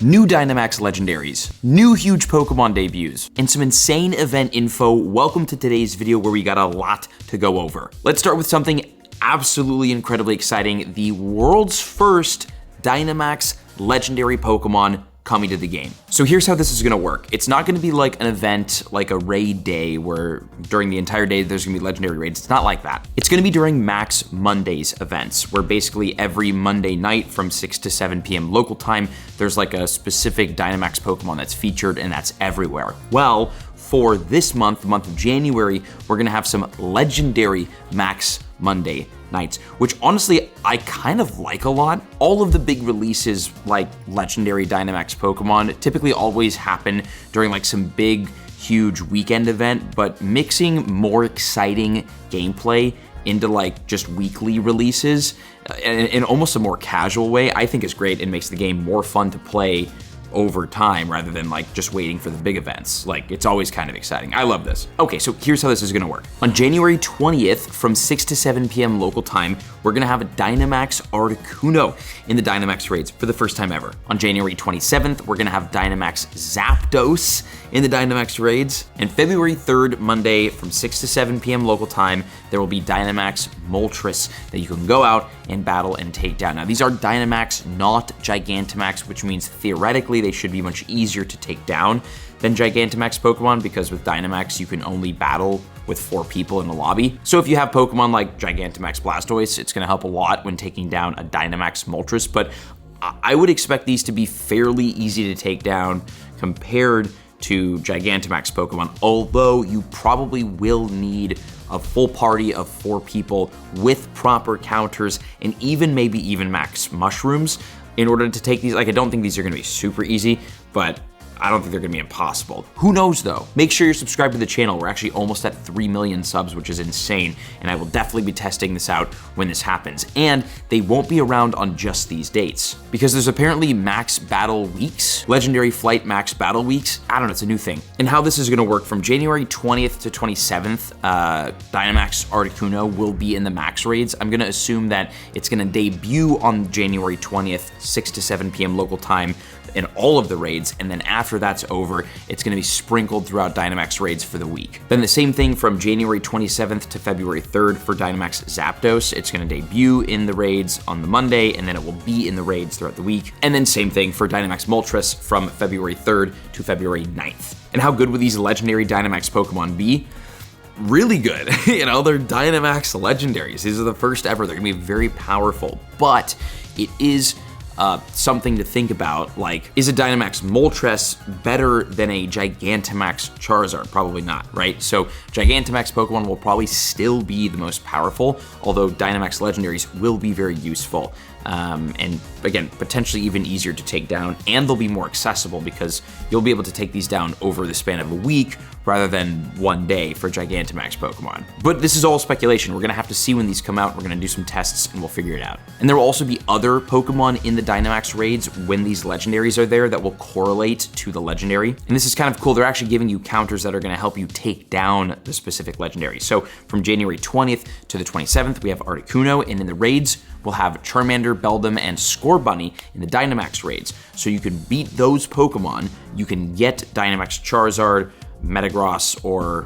New Dynamax legendaries, new huge Pokemon debuts, and some insane event info. Welcome to today's video where we got a lot to go over. Let's start with something absolutely incredibly exciting, the world's first Dynamax legendary Pokemon coming to the game. So here's how this is gonna work. It's not gonna be like an event, like a raid day where during the entire day there's gonna be legendary raids. It's not like that. It's gonna be during Max Mondays events, where basically every Monday night from 6 to 7 p.m. local time, there's like a specific Dynamax Pokemon that's featured and that's everywhere. Well, for this month, the month of January, we're gonna have some legendary Max Monday nights, which honestly, I kind of like a lot. All of the big releases like legendary Dynamax Pokemon typically always happen during like some big, huge weekend event, but mixing more exciting gameplay into like just weekly releases in almost a more casual way, I think is great and makes the game more fun to play over time rather than like just waiting for the big events. Like, it's always kind of exciting. I love this. Okay, so here's how this is gonna work. On January 20th from 6 to 7 p.m. local time, we're gonna have a Dynamax Articuno in the Dynamax raids for the first time ever. On January 27th, we're gonna have Dynamax Zapdos in the Dynamax raids. And February 3rd, Monday from 6 to 7 p.m. local time, there will be Dynamax Moltres that you can go out and battle and take down. Now, these are Dynamax, not Gigantamax, which means theoretically they should be much easier to take down than Gigantamax Pokemon, because with Dynamax you can only battle with 4 people in the lobby. So if you have Pokemon like Gigantamax Blastoise, it's gonna help a lot when taking down a Dynamax Moltres, but I would expect these to be fairly easy to take down compared to Gigantamax Pokemon, although you probably will need a full party of 4 people with proper counters and maybe even max mushrooms in order to take these. Like, I don't think these are gonna be super easy, but I don't think they're gonna be impossible. Who knows though? Make sure you're subscribed to the channel. We're actually almost at 3 million subs, which is insane, and I will definitely be testing this out when this happens. And they won't be around on just these dates, because there's apparently max battle weeks, legendary flight max battle weeks. I don't know, it's a new thing. And how this is gonna work, from January 20th to 27th, Dynamax Articuno will be in the max raids. I'm gonna assume that it's gonna debut on January 20th, 6 to 7 p.m. local time in all of the raids, and then after that's over, it's gonna be sprinkled throughout Dynamax raids for the week. Then the same thing from January 27th to February 3rd for Dynamax Zapdos. It's gonna debut in the raids on the Monday, and then it will be in the raids throughout the week. And then same thing for Dynamax Moltres from February 3rd to February 9th. And how good would these legendary Dynamax Pokemon be? Really good. You know, they're Dynamax legendaries. These are the first ever. They're gonna be very powerful, but it is something to think about. Like, is a Dynamax Moltres better than a Gigantamax Charizard? Probably not, right? So Gigantamax Pokemon will probably still be the most powerful, although Dynamax legendaries will be very useful. And again, potentially even easier to take down, and they'll be more accessible because you'll be able to take these down over the span of a week rather than one day for Gigantamax Pokemon. But this is all speculation. We're gonna have to see when these come out. We're gonna do some tests and we'll figure it out. And there will also be other Pokemon in the Dynamax raids when these legendaries are there that will correlate to the legendary. And this is kind of cool. They're actually giving you counters that are gonna help you take down the specific legendary. So from January 20th to the 27th, we have Articuno, and in the raids, we'll have Charmander, Beldum, and Scorbunny in the Dynamax raids. So you can beat those Pokemon, you can get Dynamax Charizard, Metagross, or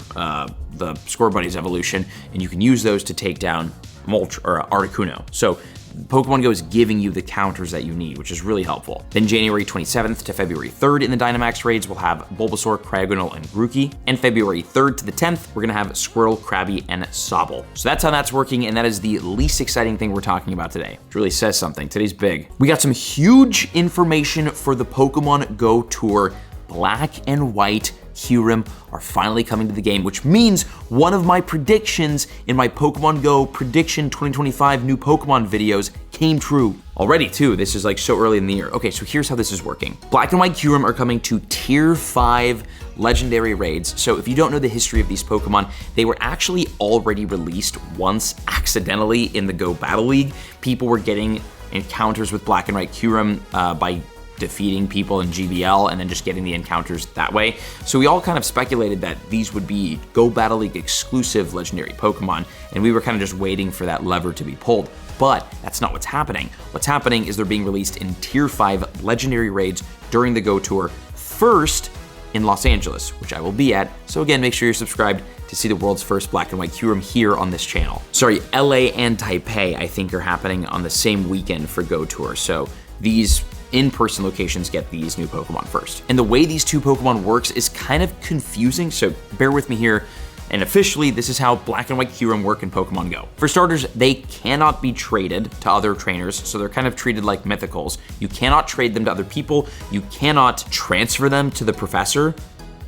the Scorbunny's evolution, and you can use those to take down Articuno. So Pokemon Go is giving you the counters that you need, which is really helpful. Then January 27th to February 3rd in the Dynamax raids, we'll have Bulbasaur, Cryogonal, and Grookey. And February 3rd to the 10th, we're gonna have Squirtle, Krabby, and Sobble. So that's how that's working, and that is the least exciting thing we're talking about today, which really says something. Today's big. We got some huge information for the Pokemon Go Tour. Black and White Kyurem are finally coming to the game, which means one of my predictions in my Pokemon Go Prediction 2025 new Pokemon videos came true. Already too, this is like so early in the year. Okay, so here's how this is working. Black and White Kyurem are coming to Tier 5 legendary raids. So if you don't know the history of these Pokemon, they were actually already released once accidentally in the Go Battle League. People were getting encounters with Black and White Kyurem by defeating people in GBL and then just getting the encounters that way. So we all kind of speculated that these would be Go Battle League exclusive legendary Pokemon, and we were kind of just waiting for that lever to be pulled. But that's not what's happening. What's happening is they're being released in Tier 5 legendary raids during the Go Tour, first in Los Angeles, which I will be at. So again, make sure you're subscribed to see the world's first black and white Kyurem here on this channel. Sorry, LA and Taipei, I think, are happening on the same weekend for Go Tour. So these in-person locations get these new Pokemon first. And the way these two Pokemon works is kind of confusing, so bear with me here. And officially, this is how black and white Kyurem work in Pokemon Go. For starters, they cannot be traded to other trainers, so they're kind of treated like mythicals. You cannot trade them to other people. You cannot transfer them to the professor,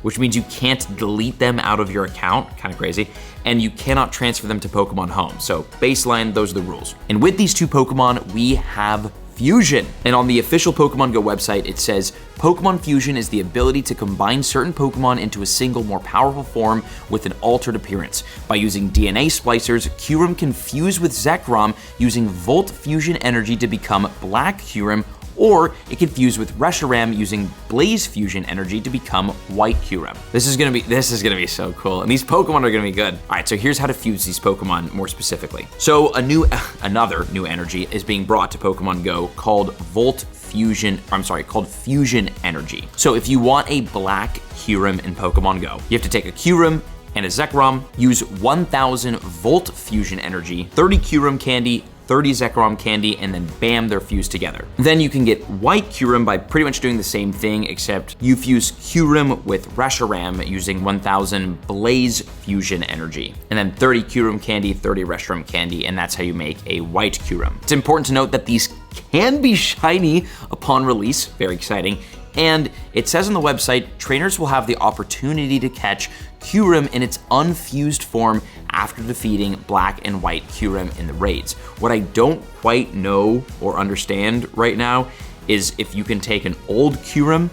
which means you can't delete them out of your account, kind of crazy, and you cannot transfer them to Pokemon Home. So baseline, those are the rules. And with these two Pokemon, we have Fusion. And on the official Pokemon Go website, it says, Pokemon Fusion is the ability to combine certain Pokemon into a single, more powerful form with an altered appearance. By using DNA splicers, Kyurem can fuse with Zekrom using Volt Fusion energy to become Black Kyurem, or it can fuse with Reshiram using Blaze Fusion energy to become White Kyurem. This is gonna be so cool, and these Pokemon are gonna be good. All right, so here's how to fuse these Pokemon more specifically. So another new energy is being brought to Pokemon Go called Fusion energy. So if you want a Black Kyurem in Pokemon Go, you have to take a Kyurem and a Zekrom, use 1000 Volt Fusion energy, 30 Kyurem candy, 30 Zekrom candy, and then bam, they're fused together. Then you can get White Kyurem by pretty much doing the same thing, except you fuse Kyurem with Reshiram using 1000 Blaze Fusion energy, and then 30 Kyurem candy, 30 Reshiram candy, and that's how you make a White Kyurem. It's important to note that these can be shiny upon release, very exciting, and it says on the website, trainers will have the opportunity to catch Kyurem in its unfused form after defeating Black and White Kyurem in the raids. What I don't quite know or understand right now is if you can take an old Kyurem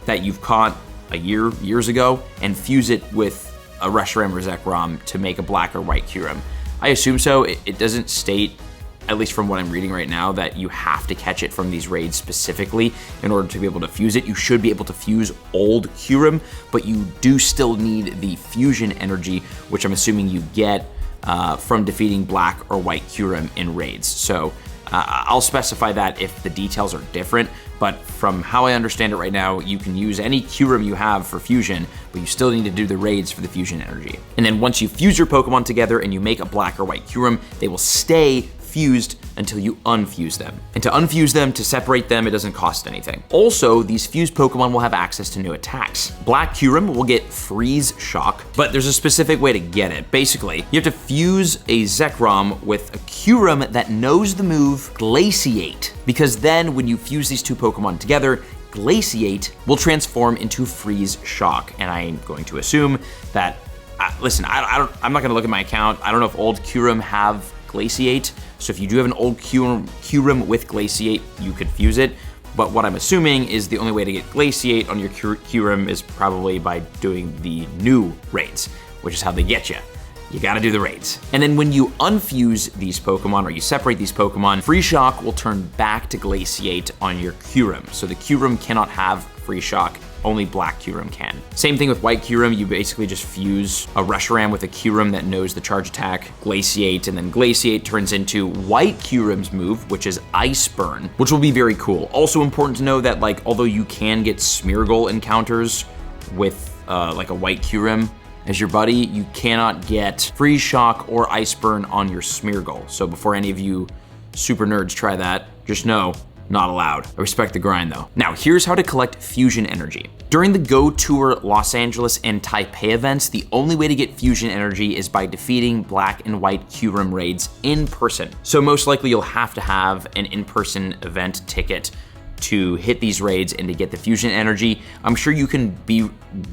that you've caught years ago and fuse it with a Reshiram or Zekrom to make a Black or White Kyurem. I assume so. It doesn't state, at least from what I'm reading right now, that you have to catch it from these raids specifically in order to be able to fuse it. You should be able to fuse old Kyurem, but you do still need the fusion energy, which I'm assuming you get from defeating Black or White Kyurem in raids. So I'll specify that if the details are different, but from how I understand it right now, you can use any Kyurem you have for fusion, but you still need to do the raids for the fusion energy. And then once you fuse your Pokemon together and you make a Black or White Kyurem, they will stay fused until you unfuse them. And to unfuse them, to separate them, it doesn't cost anything. Also, these fused Pokemon will have access to new attacks. Black Kyurem will get Freeze Shock, but there's a specific way to get it. Basically, you have to fuse a Zekrom with a Kyurem that knows the move Glaciate, because then when you fuse these two Pokemon together, Glaciate will transform into Freeze Shock. And I'm going to assume that, listen, I'm not gonna look at my account. I don't know if old Kyurem have Glaciate. So if you do have an old Kyurem with Glaciate, you could fuse it. But what I'm assuming is the only way to get Glaciate on your Kyurem is probably by doing the new raids, which is how they get you. You gotta do the raids. And then when you unfuse these Pokemon or you separate these Pokemon, Freeze Shock will turn back to Glaciate on your Kyurem. So the Kyurem cannot have Freeze Shock, only Black Kyurem can. Same thing with White Kyurem, you basically just fuse a Reshiram with a Kyurem that knows the charge attack, Glaciate, and then Glaciate turns into White Kyurem's move, which is Ice Burn, which will be very cool. Also important to know that, like, although you can get Smeargle encounters with like a White Kyurem as your buddy, you cannot get Freeze Shock or Ice Burn on your Smeargle. So before any of you super nerds try that, just know, not allowed. I respect the grind though. Now, here's how to collect fusion energy. During the Go Tour Los Angeles and Taipei events, the only way to get fusion energy is by defeating Black and White Kyurem raids in person. So most likely you'll have to have an in-person event ticket to hit these raids and to get the fusion energy. I'm sure you can be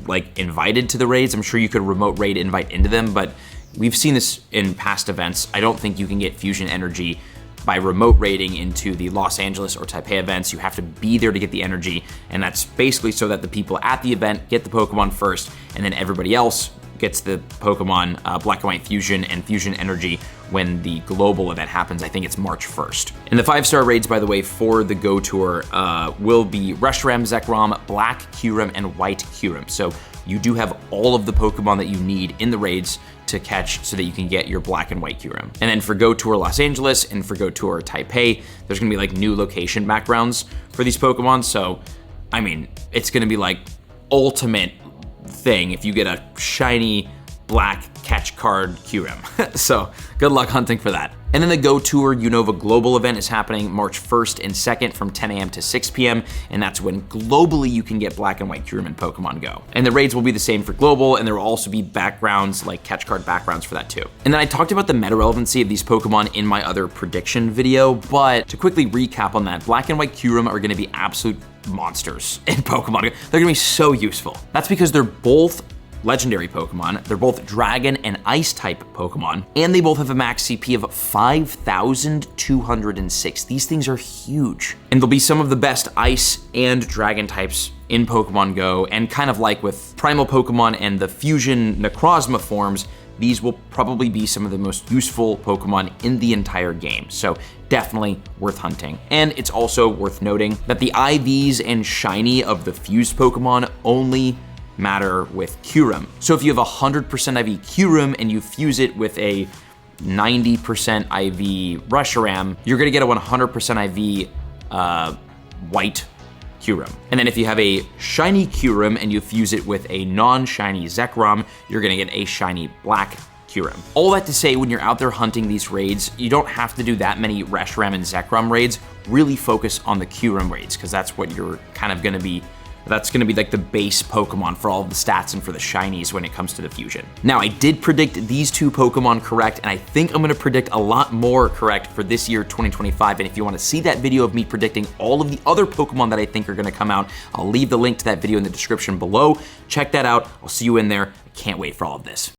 like invited to the raids. I'm sure you could remote raid invite into them, but we've seen this in past events. I don't think you can get fusion energy by remote raiding into the Los Angeles or Taipei events. You have to be there to get the energy, and that's basically so that the people at the event get the Pokemon first, and then everybody else gets the Pokemon Black and White Fusion and Fusion Energy when the global event happens. I think it's March 1st. And the 5-star raids, by the way, for the Go Tour will be Reshiram, Zekrom, Black Kyurem, and White Kyurem. So you do have all of the Pokemon that you need in the raids to catch so that you can get your Black and White Kyurem. And then for Go Tour Los Angeles and for Go Tour Taipei, there's gonna be like new location backgrounds for these Pokemon. So, I mean, it's gonna be like ultimate thing if you get a shiny black catch card Kyurem. So good luck hunting for that. And then the Go Tour Unova Global event is happening March 1st and 2nd from 10 a.m. to 6 p.m. And that's when globally you can get Black and White Kyurem in Pokemon Go. And the raids will be the same for Global, and there will also be backgrounds, like catch card backgrounds for that too. And then I talked about the meta relevancy of these Pokemon in my other prediction video, but to quickly recap on that, Black and White Kyurem are gonna be absolute monsters in Pokemon Go. They're gonna be so useful. That's because they're both legendary Pokemon, they're both Dragon and Ice type Pokemon, and they both have a max CP of 5,206. These things are huge. And they'll be some of the best Ice and Dragon types in Pokemon Go, and kind of like with Primal Pokemon and the Fusion Necrozma forms, these will probably be some of the most useful Pokemon in the entire game. So definitely worth hunting. And it's also worth noting that the IVs and shiny of the fused Pokemon only matter with Kyurem. So if you have 100% IV Kyurem and you fuse it with a 90% IV Reshiram, you're gonna get a 100% IV white Kyurem. And then if you have a shiny Kyurem and you fuse it with a non-shiny Zekrom, you're gonna get a shiny black Kyurem. All that to say, when you're out there hunting these raids, you don't have to do that many Reshiram and Zekrom raids. Really focus on the Kyurem raids, because that's what you're kind of gonna be That's gonna be like the base Pokemon for all of the stats and for the shinies when it comes to the fusion. Now, I did predict these two Pokemon correct, and I think I'm gonna predict a lot more correct for this year, 2025. And if you wanna see that video of me predicting all of the other Pokemon that I think are gonna come out, I'll leave the link to that video in the description below. Check that out, I'll see you in there. I can't wait for all of this.